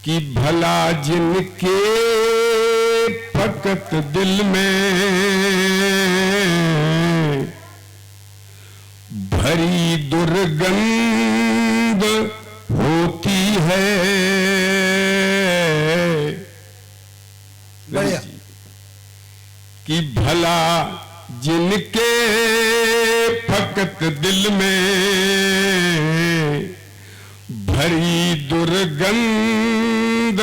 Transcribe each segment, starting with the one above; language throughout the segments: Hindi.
कि भला जिनके फकत दिल में भरी दुर्गंध होती है। कि भला जिनके फकत दिल में भरी दुर्गंध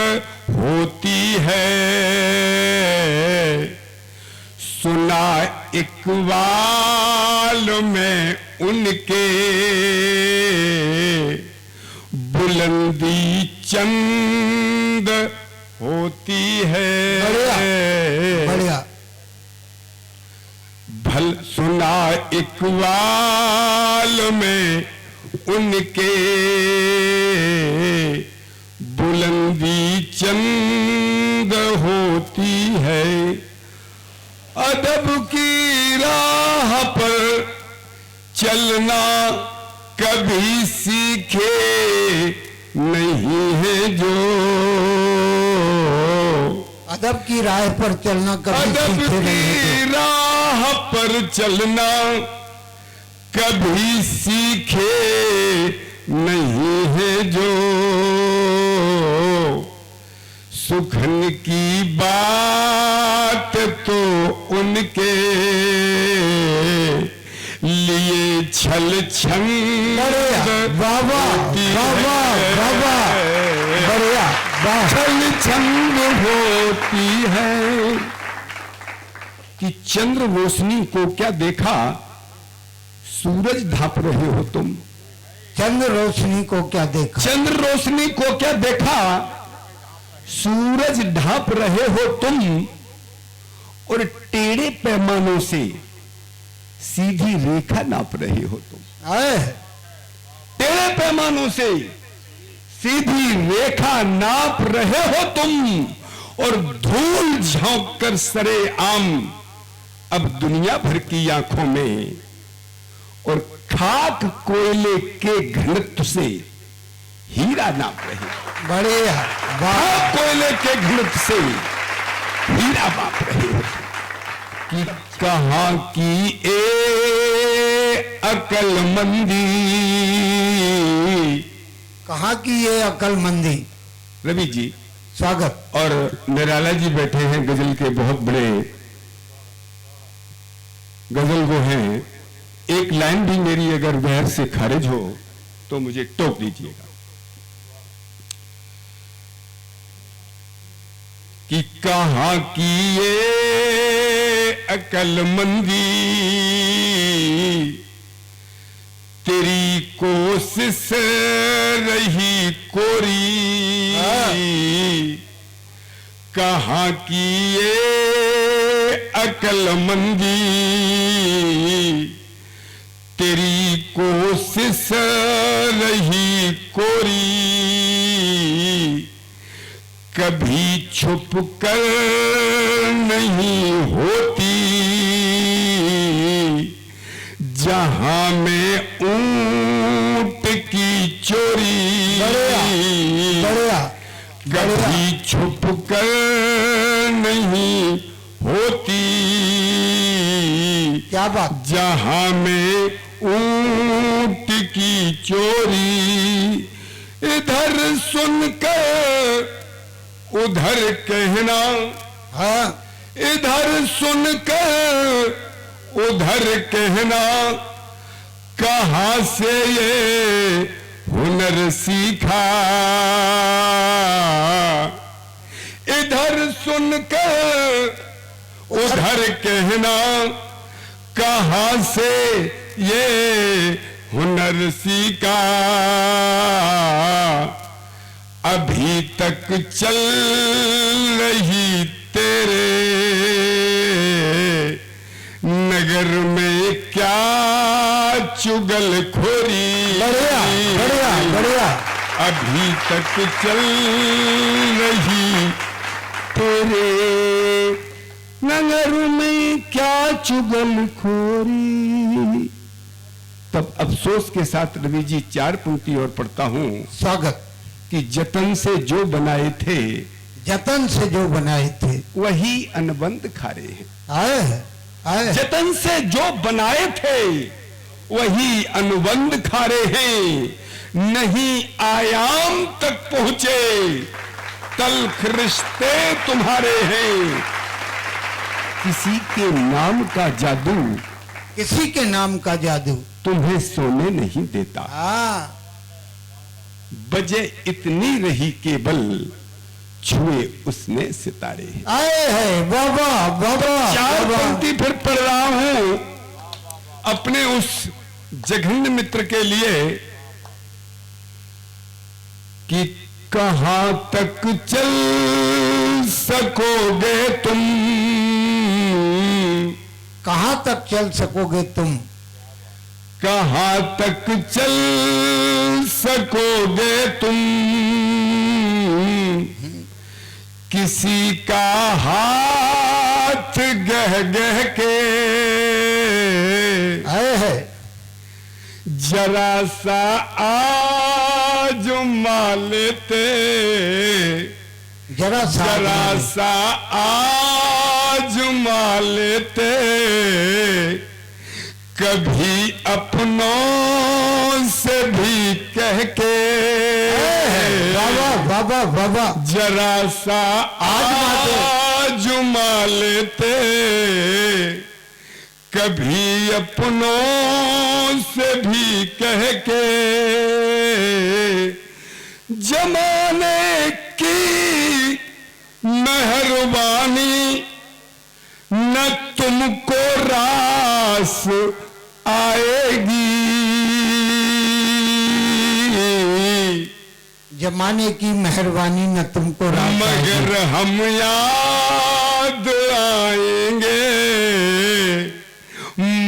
होती है। सुना इकबाल में उनके बुलंदी चंद होती है। बढ़िया। सुना इकबाल में उनके बुलंदी चंद होती है। अदब की राह पर चलना कभी सीखे नहीं है जो। अदब की राह पर चलना कभी सीखे नहीं है। राह पर चलना कभी सीखे नहीं है जो। सुखन की बात तो उनके लिए छल छंद छल छंद होती है। कि चंद्र रोशनी को क्या देखा, सूरज ढांप रहे हो तुम। चंद्र रोशनी को क्या देखा, चंद्र रोशनी को क्या देखा, सूरज ढांप रहे हो तुम। और टेढ़े पैमानों से सीधी रेखा नाप रहे हो तुम। टेढ़े पैमानों से सीधी रेखा नाप रहे हो तुम। और धूल झोंक कर सरे आम अब दुनिया भर की आंखों में। और खाक कोयले के घनत्व से हीरा नाप रहे। बढ़िया। खाक कोयले के घनत्व से हीरा नाप रहे हो। कि कहां की ए अकलमंदी, कहां की ये अकलमंदी। रवि जी स्वागत। और निराला जी बैठे हैं, गजल के बहुत बड़े गजल वो हैं। एक लाइन भी मेरी अगर बहर से खारिज हो तो मुझे टोक दीजिएगा। कि कहां की ये अकलमंदी, तेरी कोशिश रही कोरी। कहां की ये अकलमंदी, तेरी कोशिश रही कोरी। कभी छुप कर नहीं होती, जहां में ऊंट की चोरी। कभी छुप कर नहीं होती, क्या बात। जहां में ऊंट की चोरी। इधर सुनकर उधर कहना, हाँ। इधर सुनकर उधर कहना। कहां से ये हुनर सीखा, इधर सुनकर उधर कहना। कहां से ये हुनर सीखा। अभी तक चल रही तेरे नगर में क्या चुगलखोरी। बढ़िया बढ़िया बढ़िया। अभी तक चल रही तेरे नगर में क्या चुगल खोरी। तब अफसोस के साथ रवि जी 4 पंक्ति और पढ़ता हूं स्वागत। कि जतन से जो बनाए थे, जतन से जो बनाए थे वही अनबंद खारे हैं। आए हैं, आए हैं। जतन से जो बनाए थे वही अनुबंध खारे हैं, नहीं आयाम तक पहुंचे तल्ख रिश्ते तुम्हारे हैं। किसी के नाम का जादू, किसी के नाम का जादू तुम्हें सोने नहीं देता। हाँ, बजे इतनी रही केवल, छुए उसने सितारे। आए हैं बाबा, बाबा 4 बाबा। पंक्ति फिर पढ़ रहा हूं अपने उस जघन्य मित्र के लिए कि कहां तक चल सकोगे तुम, कहां तक चल सकोगे तुम, कहां तक चल सकोगे तुम, किसी का हाथ गह गह के, आए हैं। जरा सा आजमा लेते, जरा सा आजमा लेते, कभी अपनों से भी कह के। बाबा बाबा बाबा जरा सा आजमा लेते, कभी अपनों से भी कह के। जमाने की मेहरबानी न तुमको रास आएगी, जमाने की मेहरबानी न तुमको रास मगर हम याद आएंगे,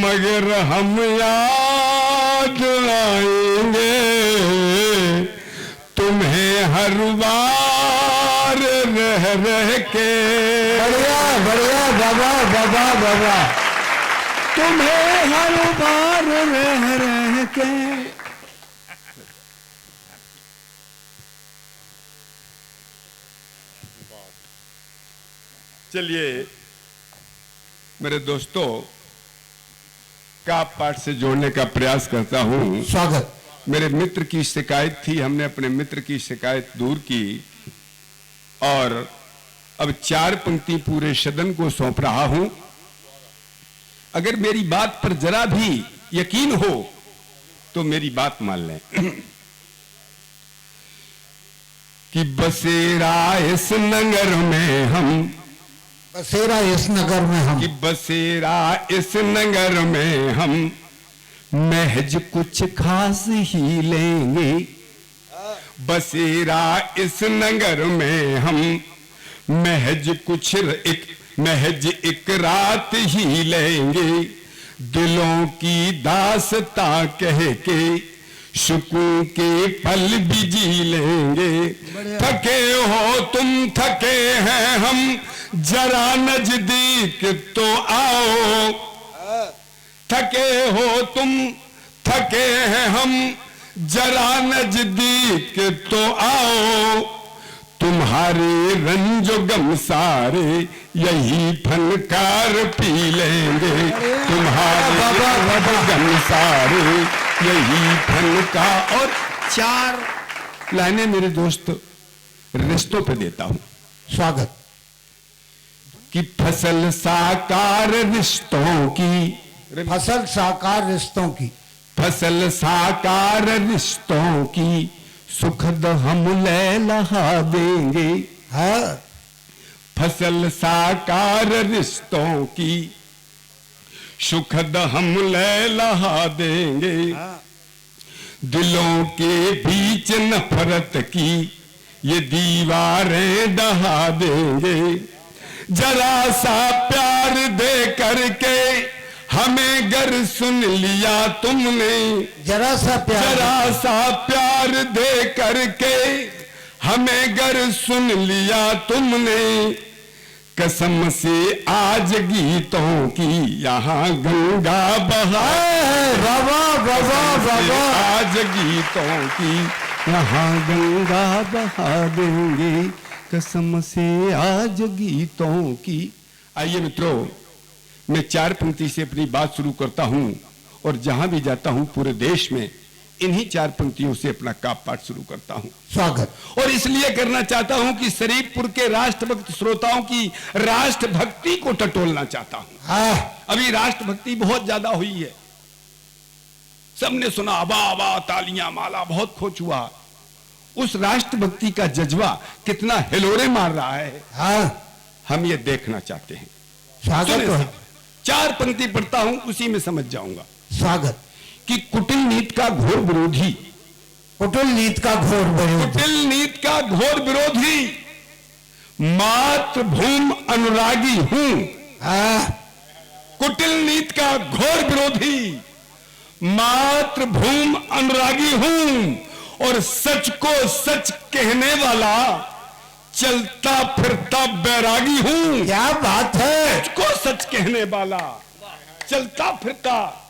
मगर हम याद आएंगे, तुम्हें हर बार रह रह के। बढ़िया बढ़िया बाबा बाबा बाबा। तुम्हें हर बार रह रह के। चलिए मेरे दोस्तों, का पाठ से जोड़ने का प्रयास करता हूं। स्वागत। मेरे मित्र की शिकायत थी, हमने अपने मित्र की शिकायत दूर की और अब 4 पंक्ति पूरे सदन को सौंप रहा हूं। अगर मेरी बात पर जरा भी यकीन हो तो मेरी बात मान लें कि बसेरा इस नगर में हम, बसेरा इस नगर में हम, कि बसेरा इस नगर में हम महज कुछ खास ही लेंगे, बसेरा इस नगर में हम महज एक रात ही लेंगे, दिलों की दास्ता कह के सुकून के पल भी जी लेंगे। थके हो तुम, थके हैं हम, जरा नजदीक तो आओ, थके हो तुम, थके हैं हम, जरा नजदीक तो आओ, तुम्हारे रंजो गम सारे यही फनकार पी लेंगे, तुम्हारे रंजो गम सारे यही फनकार। और 4 लाइनें मेरे दोस्त रिश्तों पे देता हूं। स्वागत। कि फसल साकार रिश्तों की, फसल साकार रिश्तों की, फसल साकार रिश्तों की, सुखद हम लहला देंगे। हाँ, फसल साकार रिश्तों की, सुखद हम लहला देंगे। दिलों के बीच नफरत की ये दीवारें दहा देंगे, जरा सा प्यार दे करके हमें गर सुन लिया तुमने, जरा सा प्यार दे करके हमें गर सुन लिया तुमने, कसम से आज गीतों की यहाँ गंगा बहा, बाबा बाबा बाबा, आज गीतों की यहाँ गंगा बहा देंगे, कसम से आज गीतों की। आइए मित्रों, मैं 4 पंक्ति से अपनी बात शुरू करता हूं और जहां भी जाता हूं पूरे देश में इन्हीं 4 पंक्तियों से अपना काव्य पाठ शुरू करता हूं। स्वागत। और इसलिए करना चाहता हूं कि शरीफपुर के राष्ट्रभक्त श्रोताओं की राष्ट्रभक्ति को टटोलना चाहता हूं। अभी राष्ट्रभक्ति बहुत ज्यादा हुई है, सबने सुना वाह वाह तालियां माला बहुत खोच हुआ। उस राष्ट्रभक्ति का जज्बा कितना हिलोरे मार रहा है, हम ये देखना चाहते हैं। स्वागत। 4 पंक्ति पढ़ता हूं, उसी में समझ जाऊंगा। स्वागत। कि कुटिल नीति का घोर विरोधी, कुटिल नीति का घोर विरोधी, कुटिल नीति का घोर विरोधी मातृभूमि अनुरागी हूं। कुटिल नीति का घोर विरोधी मातृभूमि अनुरागी हूं और सच को सच कहने वाला चलता फिरता बैरागी हूं। क्या बात है। सच को सच कहने वाला चलता फिरता,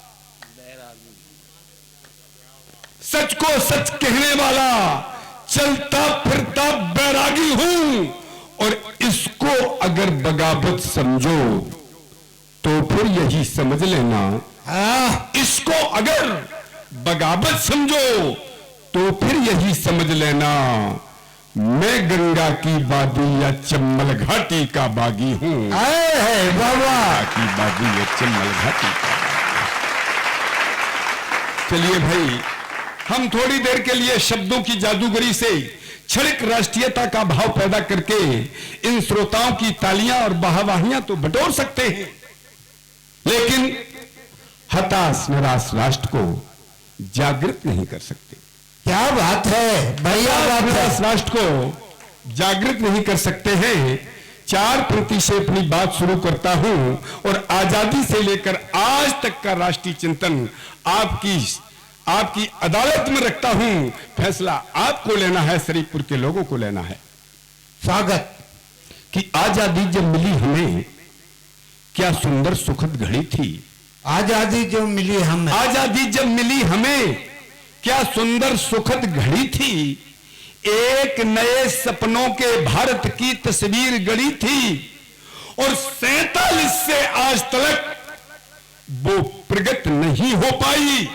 सच को सच कहने वाला चलता फिरता बैरागी हूं और इसको अगर बगावत समझो तो फिर यही समझ लेना। इसको अगर बगावत समझो तो फिर यही समझ लेना, मैं गंगा की बादी या चम्बल घाटी का बागी हूं। बाबा की बादी या चम्बल घाटी का। चलिए भाई, हम थोड़ी देर के लिए शब्दों की जादूगरी से क्षणिक राष्ट्रीयता का भाव पैदा करके इन श्रोताओं की तालियां और वाहवाहियां तो बटोर सकते हैं, लेकिन हताश निराश राष्ट्र को जागृत नहीं कर सकते। क्या बात है भैया, निराश राष्ट्र को जागृत नहीं कर सकते हैं। 4 पंक्ति से अपनी बात शुरू करता हूं और आजादी से लेकर आज तक का राष्ट्रीय चिंतन आपकी अदालत में रखता हूं। फैसला आपको लेना है, शरीफपुर के लोगों को लेना है। स्वागत। कि आजादी जब मिली हमें क्या सुंदर सुखद घड़ी थी। आजादी जो मिली हमें, आजादी जब मिली हमें क्या सुंदर सुखद घड़ी थी। एक नए सपनों के भारत की तस्वीर गढ़ी थी और 47 से आज तक वो प्रगट नहीं हो पाई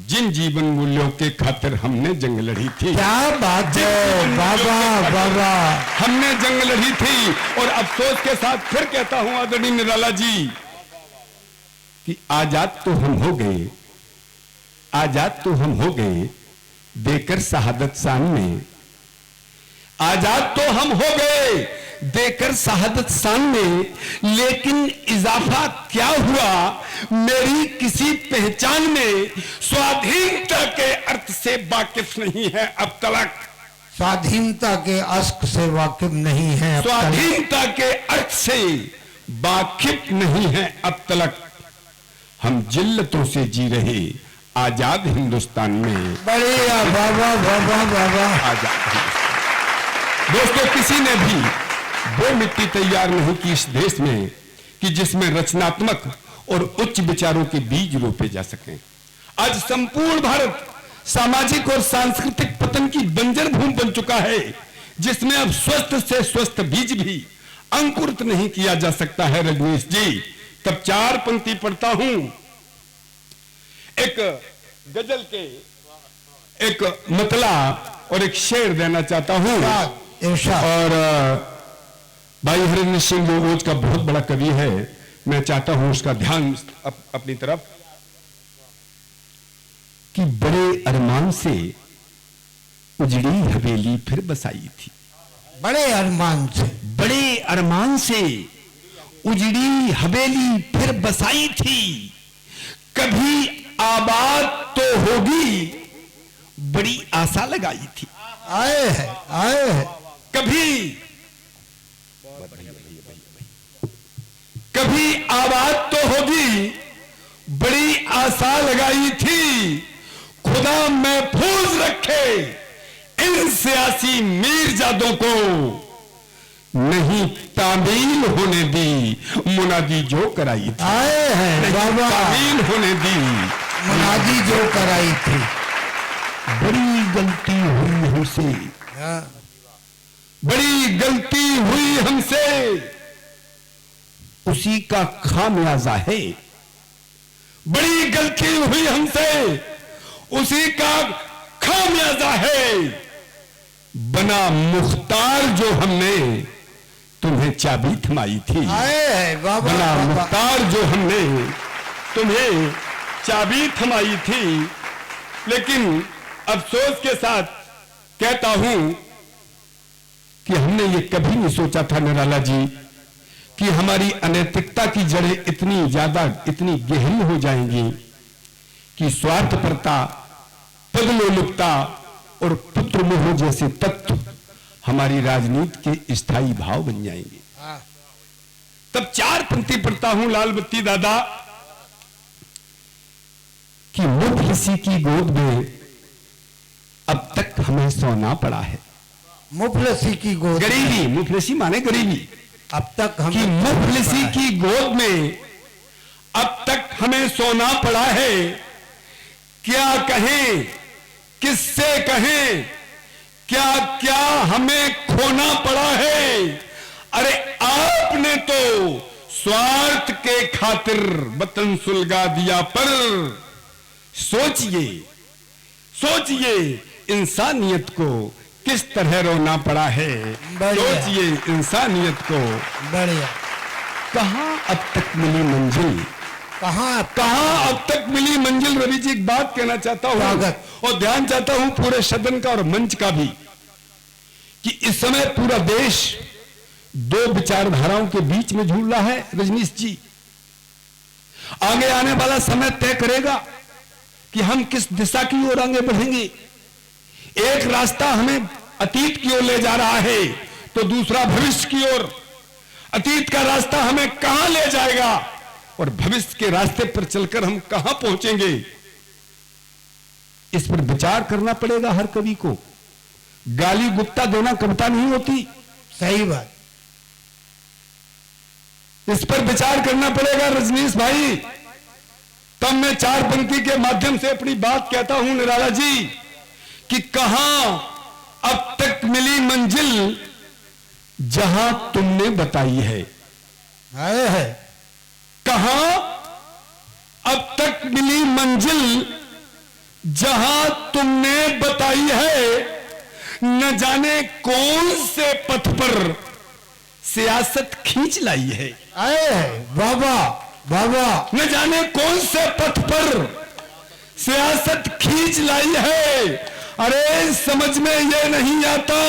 जिन जीवन मूल्यों के खातिर हमने जंग लड़ी थी। क्या बात है बाबा बाबा, हमने जंग लड़ी थी। और अफसोस के साथ फिर कहता हूं आदरणीय निराला जी कि आजाद तो हम हो गए, आजाद तो हम हो गए देकर शहादत शान में। आजाद तो हम हो गए देकर शहादत शान में, लेकिन इजाफा क्या हुआ मेरी किसी पहचान में। स्वाधीनता के अर्थ से वाकिफ नहीं है अब तक। स्वाधीनता के अश्क से वाकिफ नहीं है। स्वाधीनता के अर्थ से वाकिफ नहीं है अब तक। हम जिल्लतों से जी रहे आजाद हिंदुस्तान में। बढ़िया बाबा बाबा बाबा। आजाद हिंदुस्तान। दोस्तों, किसी ने भी वो मिट्टी तैयार नहीं की इस देश में कि जिसमें रचनात्मक और उच्च विचारों के बीज रोपे जा सकें। आज संपूर्ण भारत सामाजिक और सांस्कृतिक पतन की बंजर भूमि बन चुका है, जिसमें अब स्वस्थ से स्वस्थ बीज भी अंकुरित नहीं किया जा सकता है। रजनीश जी, तब 4 पंक्ति पढ़ता हूं, एक गजल के एक मतला और एक शेर देना चाहता हूं। और भाई हरिंद्र सिंह जो रोज का बहुत बड़ा कवि है, मैं चाहता हूं उसका ध्यान अपनी तरफ। कि बड़े अरमान से उजड़ी हवेली फिर बसाई थी। बड़े अरमान से, बड़े अरमान से उजड़ी हवेली फिर बसाई थी। कभी आबाद तो होगी बड़ी आशा लगाई थी। आए है कभी आबाद तो होगी बड़ी आशा लगाई थी। खुदा महफूज रखे इन सियासी मीरजादों को नहीं तामील होने दी मुनादी जो कराई थी। आए हैं नहीं बाबा, तामील होने दी मुनादी जो कराई थी। बड़ी गलती हुई हमसे, हाँ, बड़ी गलती हुई हमसे, उसी का खामियाजा है। बड़ी गलती हुई हमसे, उसी का खामियाजा है। बना मुख्तार जो हमने तुम्हें चाबी थमाई थी। आए हैं बाबा, बना बाबा। मुख्तार जो हमने तुम्हें चाबी थमाई थी। लेकिन अफसोस के साथ कहता हूं कि हमने ये कभी नहीं सोचा था निराला जी कि हमारी अनैतिकता की जड़ें इतनी ज्यादा, इतनी गहरी हो जाएंगी कि स्वार्थपरता, पदलोलुपता और पुत्रमोह जैसे तत्व हमारी राजनीति के स्थायी भाव बन जाएंगे। हाँ, तब चार पंक्ति पढ़ता हूं लाल बत्ती दादा कि मुफलिसी की गोद में अब तक हमें सोना पड़ा है। मुफलिसी की गोद, गरीबी, मुफलिसी माने गरीबी, अब तक कि हमें मुफलिसी की गोद में अब तक हमें सोना पड़ा है। क्या कहें, किससे कहें, क्या क्या हमें खोना पड़ा है। अरे आपने तो स्वार्थ के खातिर वतन सुलगा दिया, पर सोचिए, सोचिए इंसानियत को किस तरह रोना पड़ा है। बढ़िया। सोचिए इंसानियत को। बढ़िया। कहां अब तक मिली मंजिल, कहाँ कहां अब तक मिली मंजिल। रवि जी एक बात कहना चाहता हूं स्वागत। और ध्यान चाहता हूं पूरे सदन का और मंच का भी कि इस समय पूरा देश दो विचारधाराओं के बीच में झूल रहा है। रजनीश जी, आगे आने वाला समय तय करेगा कि हम किस दिशा की ओर आगे बढ़ेंगे। एक रास्ता हमें अतीत की ओर ले जा रहा है तो दूसरा भविष्य की ओर। अतीत का रास्ता हमें कहां ले जाएगा और भविष्य के रास्ते पर चलकर हम कहां पहुंचेंगे, इस पर विचार करना पड़ेगा हर कवि को। गाली गुप्ता देना कविता नहीं होती। सही बात। इस पर विचार करना पड़ेगा रजनीश भाई। तब मैं चार पंक्ति के माध्यम से अपनी बात कहता हूं निराला जी कि कहां अब तक मिली मंजिल जहां तुमने बताई है। आए हैं, कहां अब तक मिली मंजिल जहां तुमने बताई है। न जाने कौन से पथ पर सियासत खींच लाई है। आए हैं बाबा, बाबा। न जाने कौन से पथ पर सियासत खींच लाई है। अरे समझ में ये नहीं आता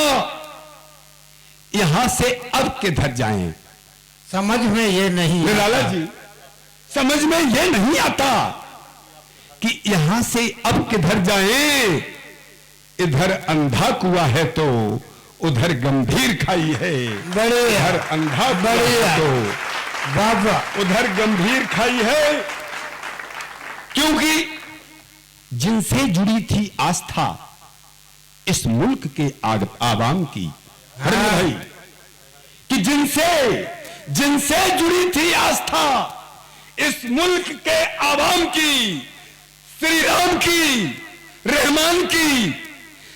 यहां से अब किधर जाएं। समझ में ये नहीं निराला आता। जी, समझ में ये नहीं आता कि यहां से अब किधर जाएं। इधर अंधा कुआं है तो उधर गंभीर खाई है। बढ़िया। इधर अंधा कुआं बढ़िया। है तो बाबा, उधर गंभीर खाई है। क्योंकि जिनसे जुड़ी थी आस्था इस मुल्क के आवाम की, हरम भाई, कि जिनसे जुड़ी थी आस्था इस मुल्क के आवाम की, श्री राम की, रहमान की,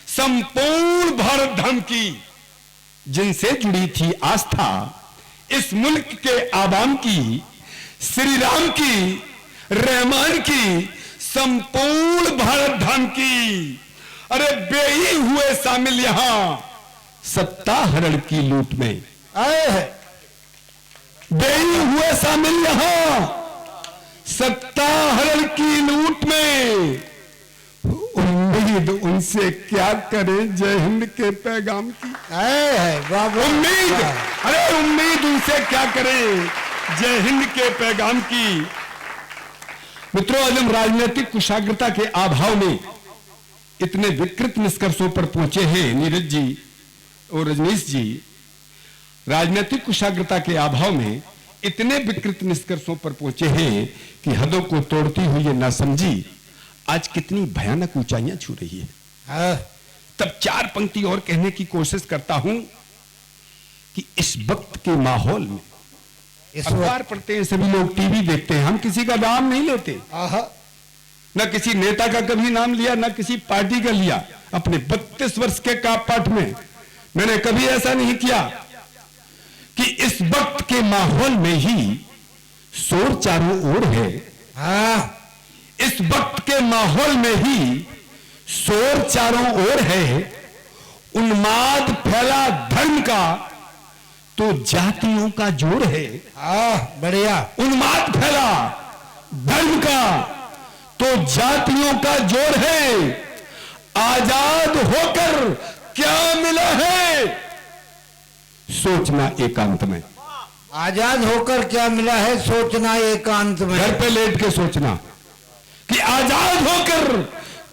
संपूर्ण भारत धर्म की, जिनसे जुड़ी थी आस्था इस मुल्क के आवाम की, श्री राम की, रहमान की, संपूर्ण भारत धर्म की। अरे बेई हुए शामिल यहां सत्ता हरण की लूट में। आए हैं, बेई हुए शामिल यहां सत्ता हरण की लूट में। उम्मीद उनसे क्या करें जय हिंद के पैगाम की। आए हैं बाबा। उम्मीद, अरे उम्मीद उनसे क्या करें जय हिंद के पैगाम की। मित्रों, आज हम राजनीतिक कुशाग्रता के अभाव में इतने विकृत निष्कर्षों पर पहुंचे हैं नीरज जी और रजनीश जी। राजनीतिक कुशाग्रता के अभाव में इतने विकृत निष्कर्षों पर पहुंचे हैं कि हदों को तोड़ती हुई ये नासमझी आज कितनी भयानक ऊंचाइयां छू रही है। हाँ, तब चार पंक्ति और कहने की कोशिश करता हूं कि इस वक्त के माहौल में इस अखबार पढ़ते हैं सभी लोग, टीवी देखते हैं, हम किसी का नाम नहीं लेते, आहा, न किसी नेता का कभी नाम लिया, न किसी पार्टी का लिया। अपने 32 वर्ष के काप पाठ में मैंने कभी ऐसा नहीं किया कि इस वक्त के माहौल में ही शोर चारों ओर है, हाँ, इस वक्त के माहौल में ही शोर चारों ओर है, उन्माद फैला धर्म का तो जातियों का जोर है। बढ़िया। उन्माद फैला धर्म का तो जातियों का जोर है। आजाद होकर क्या मिला है, सोचना एकांत में। आजाद होकर क्या मिला है, सोचना एकांत में। घर पे लेट के सोचना कि आजाद होकर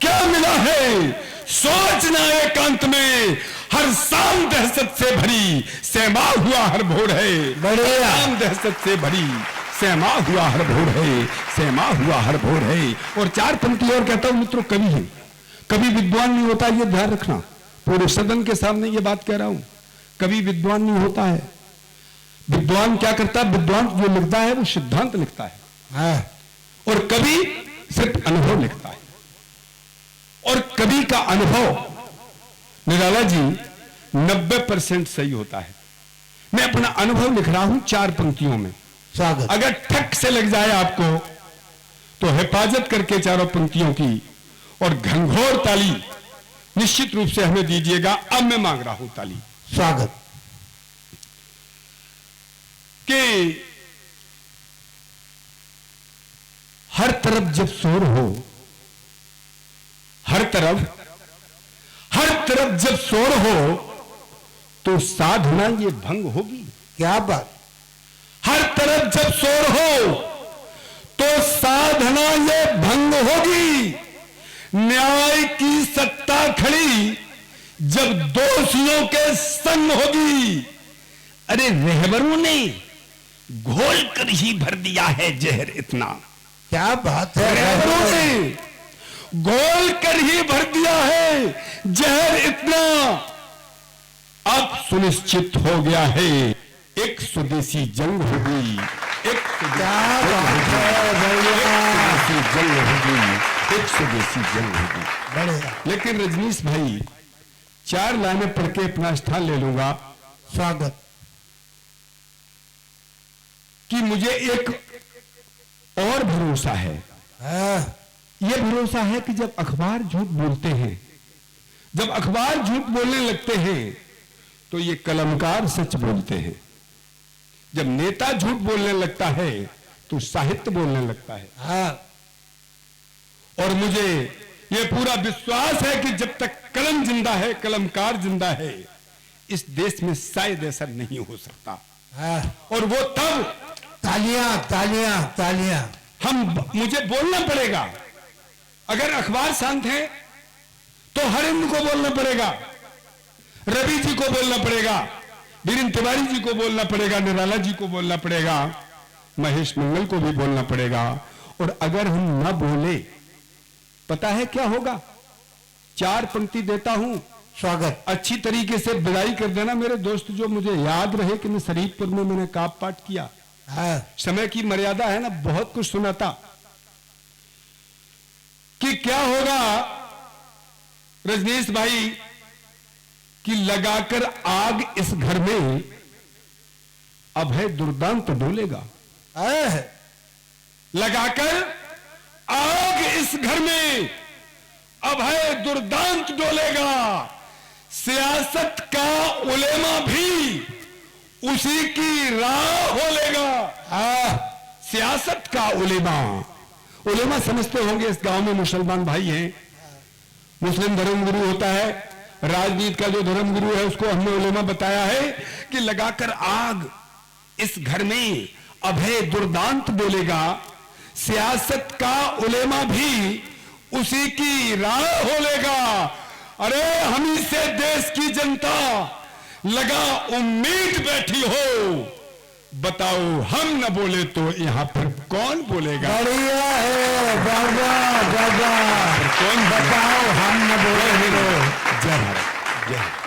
क्या मिला है, सोचना एकांत में। हर शाम दहशत से भरी सहमा हुआ हर भोर है, बढ़िया। शाम दहशत से भरी सहमा हुआ हर भोर है, सहमा हुआ हर भोर है। और 4 पंक्ति और कहता हूं मित्रों, कवि है, कवि विद्वान नहीं होता, ये ध्यान रखना। पूरे सदन के सामने ये बात कह रहा हूं, कवि विद्वान नहीं होता है। विद्वान क्या करता है, विद्वान जो लिखता है वो सिद्धांत लिखता है, हाँ। और कवि सिर्फ अनुभव लिखता है। और कवि का अनुभव निराला जी 90% सही होता है। मैं अपना अनुभव लिख रहा हूं 4 पंक्तियों में। स्वागत। अगर ठक से लग जाए आपको तो हिफाजत करके 4 पंक्तियों की और घनघोर ताली निश्चित रूप से हमें दीजिएगा। अब मैं मांग रहा हूं ताली। स्वागत। कि हर तरफ जब शोर हो, हर तरफ जब शोर हो तो साधना ये भंग होगी। क्या बात। हर तरफ जब शोर हो तो साधना ये भंग होगी। न्याय की सत्ता खड़ी जब दोषियों के संग होगी। अरे रहबरों ने घोल कर ही भर दिया है जहर इतना। क्या बात है। रहबरों ने घोल कर ही भर दिया है जहर इतना। अब सुनिश्चित हो गया है एक स्वदेशी जंग होगी, एक स्वदेशी जंग होगी, एक स्वदेशी जंग होगी। बढ़िया। लेकिन रजनीश भाई 4 लाइनें पढ़ के अपना स्थान ले लूंगा। स्वागत। कि मुझे एक और भरोसा है। यह भरोसा है कि जब अखबार झूठ बोलते हैं, जब अखबार झूठ बोलने लगते हैं तो ये कलमकार सच बोलते हैं। जब नेता झूठ बोलने लगता है तो साहित्य बोलने लगता है। और मुझे यह पूरा विश्वास है कि जब तक कलम जिंदा है, कलमकार जिंदा है, इस देश में शायद ऐसा नहीं हो सकता। और वो तब तालियां तालियां तालियां। मुझे बोलना पड़ेगा। अगर अखबार शांत है तो हरिंद को बोलना पड़ेगा, रवि जी को बोलना पड़ेगा, वीरेंद्र तिवारी जी को बोलना पड़ेगा, निराला जी को बोलना पड़ेगा, महेश मंगल को भी बोलना पड़ेगा। और अगर हम ना बोले, पता है क्या होगा? 4 पंक्ति देता हूं। स्वागत। अच्छी तरीके से विदाई कर देना मेरे दोस्त। जो मुझे याद रहे कि मैं शरीफपुर में मैंने काप पाठ किया। समय की मर्यादा है ना, बहुत कुछ सुनाता। कि क्या होगा रजनीश भाई कि लगाकर आग इस घर में अभय दुर्दांत डोलेगा। लगाकर आग इस घर में अभय दुर्दांत डोलेगा। सियासत का उलेमा भी उसी की राह होलेगा। सियासत का उलेमा, उलेमा समझते होंगे इस गांव में मुसलमान भाई हैं। मुस्लिम धर्मगुरु होता है, राजनीति का जो धर्मगुरु है उसको हमने उलेमा बताया है कि लगाकर आग इस घर में अभय दुर्दांत बोलेगा। सियासत का उलेमा भी उसी की राह होलेगा। अरे हम से देश की जनता लगा उम्मीद बैठी हो, बताओ हम न बोले तो यहां पर कौन बोलेगा? बढ़िया है बाबा बाबा। कौन बताओ हम न बोले तो। जय भारत, जय।